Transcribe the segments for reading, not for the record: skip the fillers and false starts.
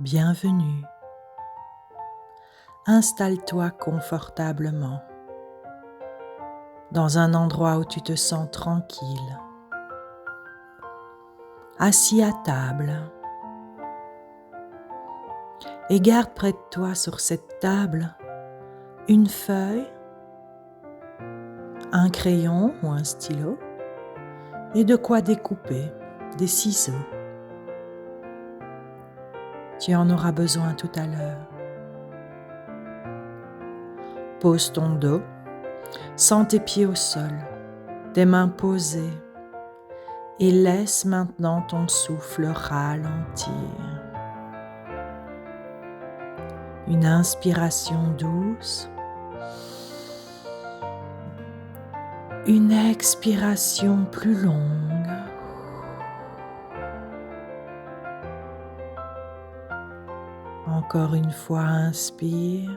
Bienvenue. Installe-toi confortablement dans un endroit où tu te sens tranquille, assis à table, et garde près de toi sur cette table une feuille, un crayon ou un stylo et de quoi découper, des ciseaux. Tu en auras besoin tout à l'heure. Pose ton dos, sens tes pieds au sol, tes mains posées et laisse maintenant ton souffle ralentir. Une inspiration douce, une expiration plus longue. Encore une fois, inspire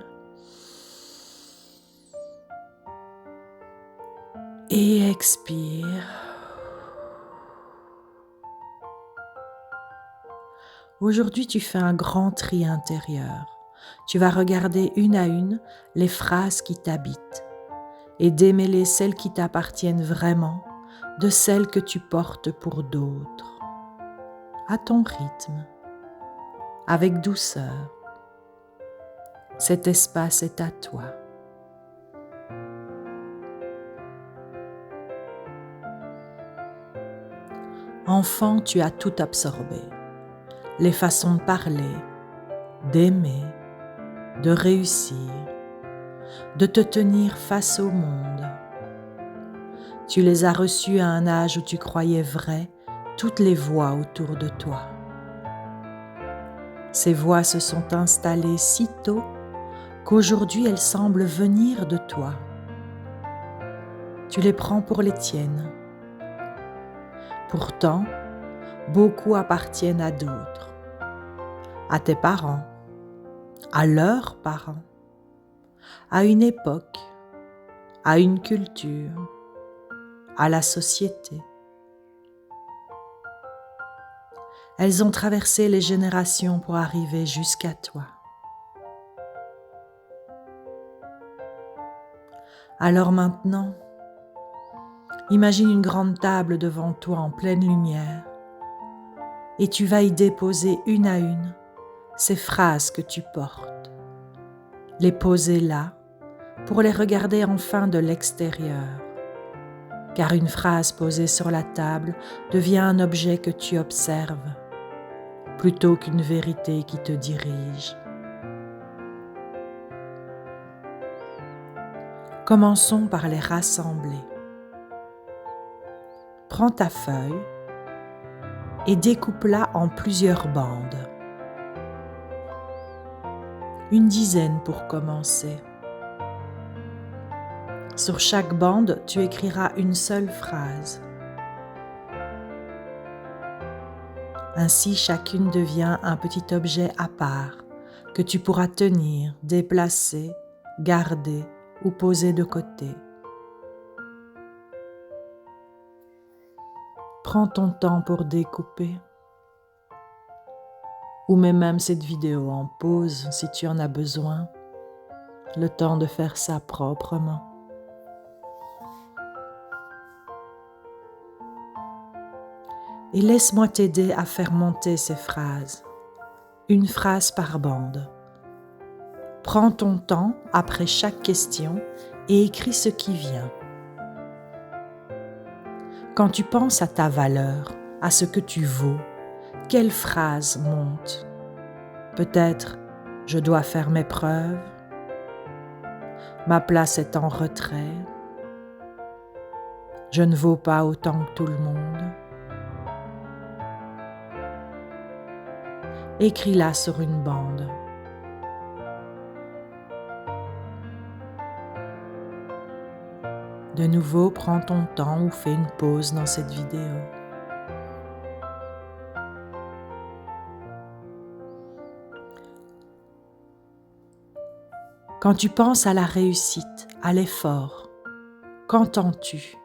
et expire. Aujourd'hui, tu fais un grand tri intérieur. Tu vas regarder une à une les phrases qui t'habitent et démêler celles qui t'appartiennent vraiment de celles que tu portes pour d'autres, à ton rythme, avec douceur. Cet espace est à toi. Enfant, tu as tout absorbé. Les façons de parler, d'aimer, de réussir, de te tenir face au monde. Tu les as reçues à un âge où tu croyais vraies toutes les voix autour de toi. Ces voix se sont installées si tôt qu'aujourd'hui elles semblent venir de toi. Tu les prends pour les tiennes. Pourtant, beaucoup appartiennent à d'autres, à tes parents, à leurs parents, à une époque, à une culture, à la société. Elles ont traversé les générations pour arriver jusqu'à toi. Alors maintenant, imagine une grande table devant toi en pleine lumière et tu vas y déposer une à une ces phrases que tu portes. Les poser là pour les regarder enfin de l'extérieur. Car une phrase posée sur la table devient un objet que tu observes plutôt qu'une vérité qui te dirige. Commençons par les rassembler. Prends ta feuille et découpe-la en plusieurs bandes. Une dizaine pour commencer. Sur chaque bande, tu écriras une seule phrase. Ainsi, chacune devient un petit objet à part que tu pourras tenir, déplacer, garder ou poser de côté. Prends ton temps pour découper. Ou mets même cette vidéo en pause si tu en as besoin, le temps de faire ça proprement. Et laisse-moi t'aider à faire monter ces phrases, une phrase par bande. Prends ton temps après chaque question et écris ce qui vient. Quand tu penses à ta valeur, à ce que tu vaux, quelle phrase monte? Peut-être « je dois faire mes preuves »,« ma place est en retrait »,« je ne vaux pas autant que tout le monde ». Écris-la sur une bande. De nouveau, prends ton temps ou fais une pause dans cette vidéo. Quand tu penses à la réussite, à l'effort, qu'entends-tu?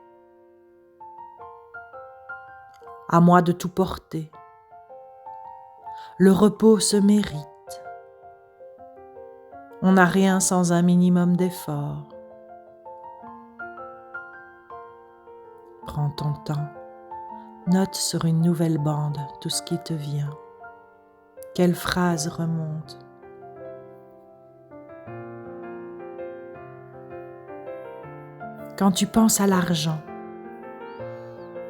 À moi de tout porter. Le repos se mérite. On n'a rien sans un minimum d'effort. Prends ton temps. Note sur une nouvelle bande tout ce qui te vient. Quelle phrase remonte? Quand tu penses à l'argent,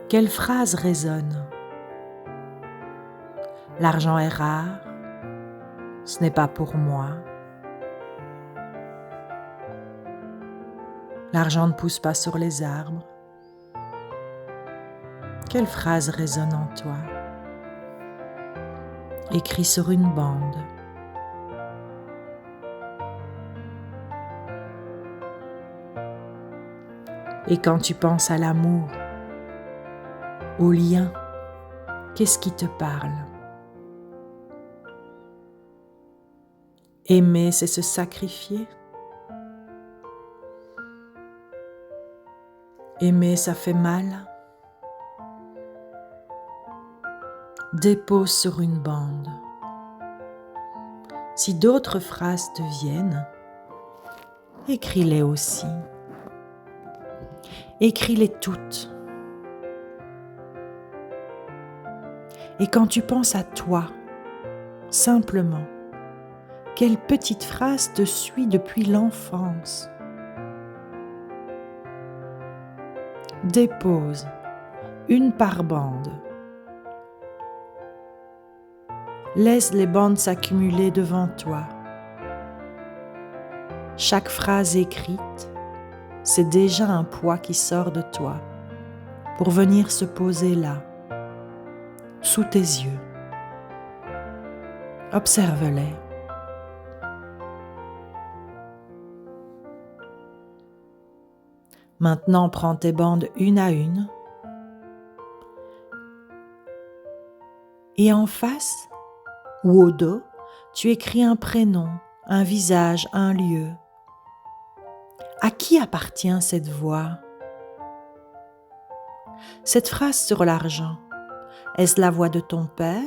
quelle phrase résonne? L'argent est rare, ce n'est pas pour moi. L'argent ne pousse pas sur les arbres. Quelle phrase résonne en toi? Écrit sur une bande. Et quand tu penses à l'amour, au lien, qu'est-ce qui te parle? Aimer, c'est se sacrifier. Aimer, ça fait mal. Dépose sur une bande. Si d'autres phrases te viennent, écris-les aussi. Écris-les toutes. Et quand tu penses à toi, simplement, quelle petite phrase te suit depuis l'enfance? Dépose, une par bande. Laisse les bandes s'accumuler devant toi. Chaque phrase écrite, c'est déjà un poids qui sort de toi pour venir se poser là, sous tes yeux. Observe-les. Maintenant, prends tes bandes une à une et en face ou au dos, tu écris un prénom, un visage, un lieu. À qui appartient cette voix? Cette phrase sur l'argent, est-ce la voix de ton père,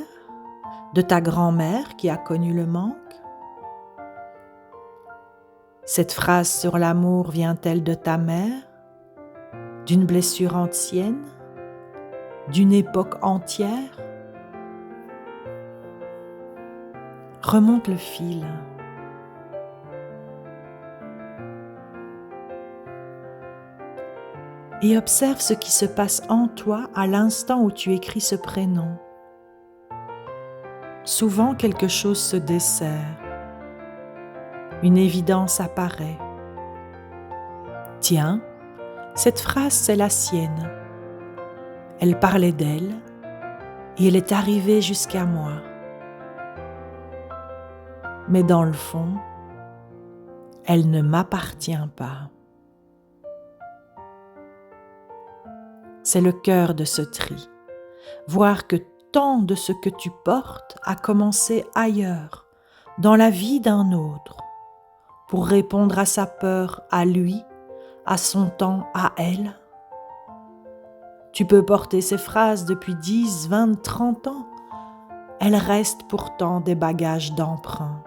de ta grand-mère qui a connu le manque? Cette phrase sur l'amour vient-elle de ta mère, d'une blessure ancienne, d'une époque entière? Remonte le fil. Et observe ce qui se passe en toi à l'instant où tu écris ce prénom. Souvent, quelque chose se dessert. Une évidence apparaît. Tiens, cette phrase, c'est la sienne. Elle parlait d'elle et elle est arrivée jusqu'à moi. Mais dans le fond, elle ne m'appartient pas. C'est le cœur de ce tri, voir que tant de ce que tu portes a commencé ailleurs, dans la vie d'un autre, pour répondre à sa peur, à lui, à son temps, à elle. Tu peux porter ces phrases depuis 10, 20, 30 ans. Elles restent pourtant des bagages d'emprunt.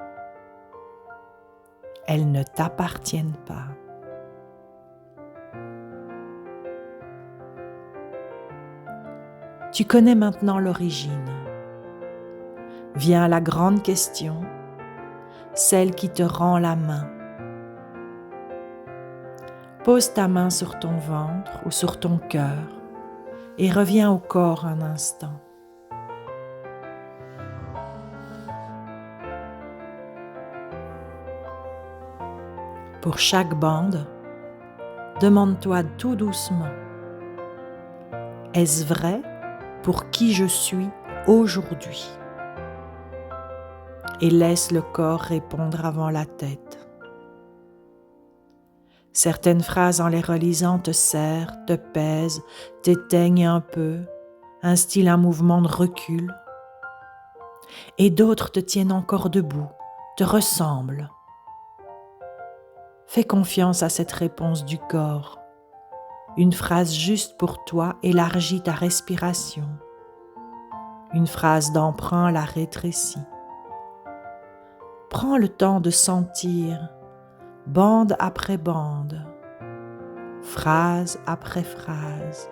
Elles ne t'appartiennent pas. Tu connais maintenant l'origine. Vient la grande question, celle qui te rend la main. Pose ta main sur ton ventre ou sur ton cœur et reviens au corps un instant. Pour chaque bande, demande-toi tout doucement, est-ce vrai pour qui je suis aujourd'hui? Et laisse le corps répondre avant la tête. Certaines phrases en les relisant te serrent, te pèsent, t'éteignent un peu, instillent un mouvement de recul. Et d'autres te tiennent encore debout, te ressemblent. Fais confiance à cette réponse du corps. Une phrase juste pour toi élargit ta respiration. Une phrase d'emprunt la rétrécit. Prends le temps de sentir, bande après bande, phrase après phrase.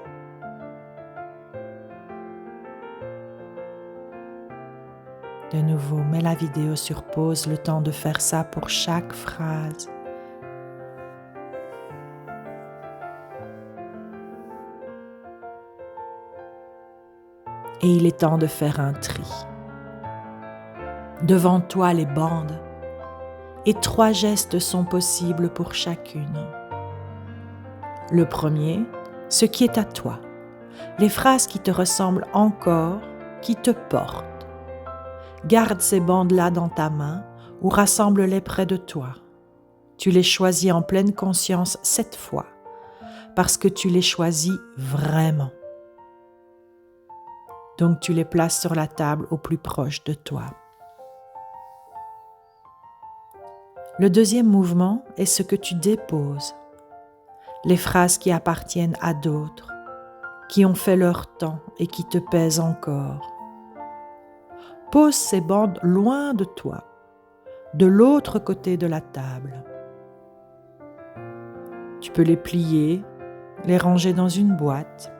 De nouveau, mets la vidéo sur pause, le temps de faire ça pour chaque phrase. Et il est temps de faire un tri. Devant toi les bandes, et 3 gestes sont possibles pour chacune. Le premier, ce qui est à toi, les phrases qui te ressemblent encore, qui te portent. Garde ces bandes-là dans ta main ou rassemble-les près de toi. Tu les choisis en pleine conscience cette fois, parce que tu les choisis vraiment. Donc tu les places sur la table au plus proche de toi. Le deuxième mouvement est ce que tu déposes, les phrases qui appartiennent à d'autres, qui ont fait leur temps et qui te pèsent encore. Pose ces bandes loin de toi, de l'autre côté de la table. Tu peux les plier, les ranger dans une boîte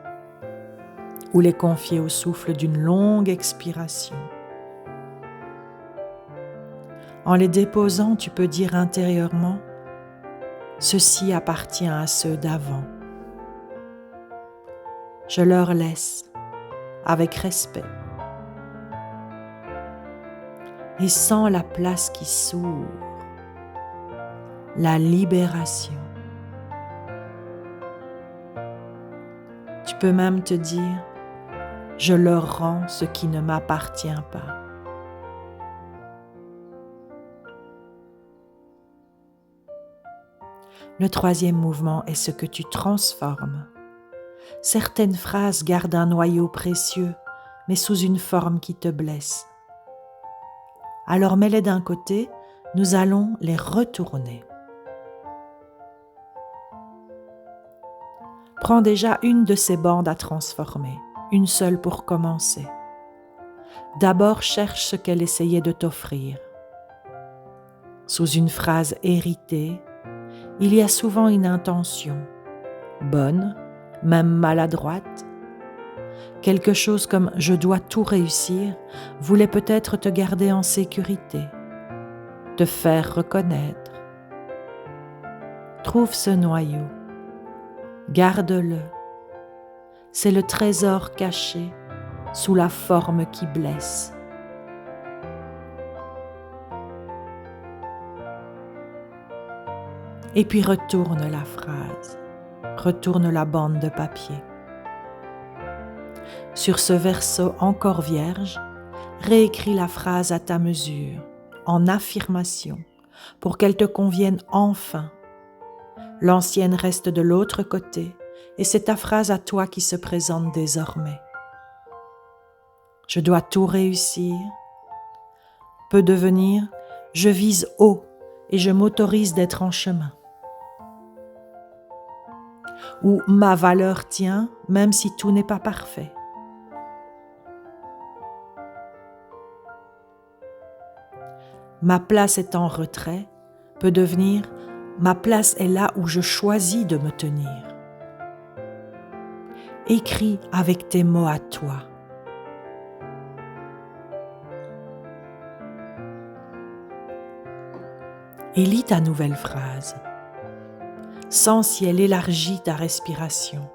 ou les confier au souffle d'une longue expiration. En les déposant, tu peux dire intérieurement « Ceci appartient à ceux d'avant. Je leur laisse avec respect. » Et sens la place qui s'ouvre, la libération. Tu peux même te dire « Je leur rends ce qui ne m'appartient pas. » Le troisième mouvement est ce que tu transformes. Certaines phrases gardent un noyau précieux, mais sous une forme qui te blesse. Alors mets-les d'un côté, nous allons les retourner. Prends déjà une de ces bandes à transformer, une seule pour commencer. D'abord cherche ce qu'elle essayait de t'offrir. Sous une phrase héritée, il y a souvent une intention, bonne, même maladroite. Quelque chose comme « je dois tout réussir » voulait peut-être te garder en sécurité, te faire reconnaître. Trouve ce noyau, garde-le. C'est le trésor caché sous la forme qui blesse. Et puis retourne la phrase, retourne la bande de papier. Sur ce verso encore vierge, réécris la phrase à ta mesure, en affirmation, pour qu'elle te convienne enfin. L'ancienne reste de l'autre côté, et c'est ta phrase à toi qui se présente désormais. Je dois tout réussir peut devenir « je vise haut et je m'autorise d'être en chemin ». Ou « ma valeur tient même si tout n'est pas parfait ». Ma place est en retrait peut devenir « ma place est là où je choisis de me tenir ». Écris avec tes mots à toi. Et lis ta nouvelle phrase. Sens si elle élargit ta respiration.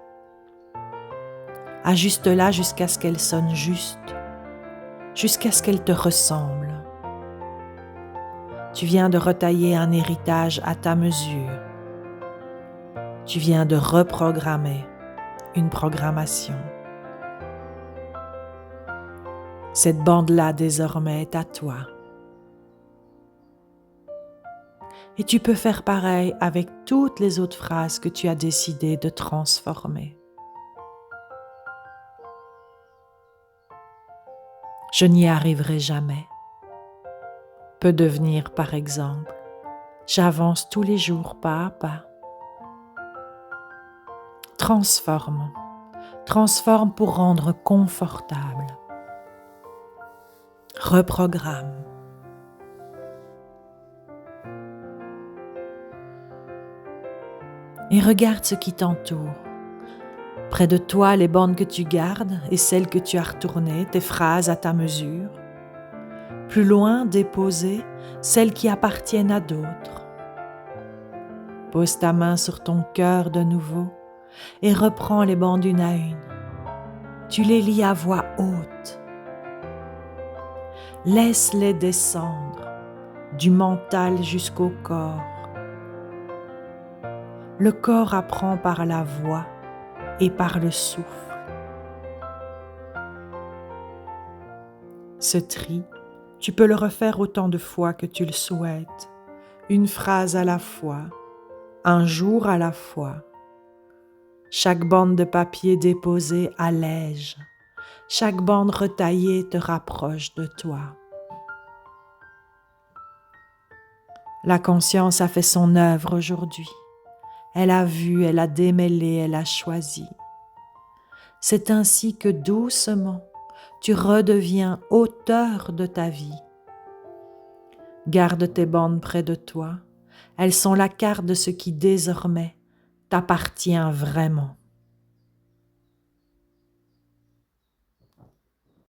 Ajuste-la jusqu'à ce qu'elle sonne juste, jusqu'à ce qu'elle te ressemble. Tu viens de retailler un héritage à ta mesure. Tu viens de reprogrammer une programmation. Cette bande-là désormais est à toi. Et tu peux faire pareil avec toutes les autres phrases que tu as décidé de transformer. Je n'y arriverai jamais peut devenir, par exemple, j'avance tous les jours pas à pas. Transforme pour rendre confortable. Reprogramme. et regarde ce qui t'entoure. Près de toi, les bandes que tu gardes et celles que tu as retournées, tes phrases à ta mesure. Plus loin, déposées, celles qui appartiennent à d'autres. Pose ta main sur ton cœur de nouveau et reprends les bandes une à une. Tu les lis à voix haute. Laisse-les descendre du mental jusqu'au corps. Le corps apprend par la voix et par le souffle. Ce tri, tu peux le refaire autant de fois que tu le souhaites, une phrase à la fois, un jour à la fois. Chaque bande de papier déposée allège, chaque bande retaillée te rapproche de toi. La conscience a fait son œuvre aujourd'hui. Elle a vu, elle a démêlé, elle a choisi. C'est ainsi que doucement, tu redeviens auteur de ta vie. Garde tes bandes près de toi. Elles sont la carte de ce qui désormais t'appartient vraiment.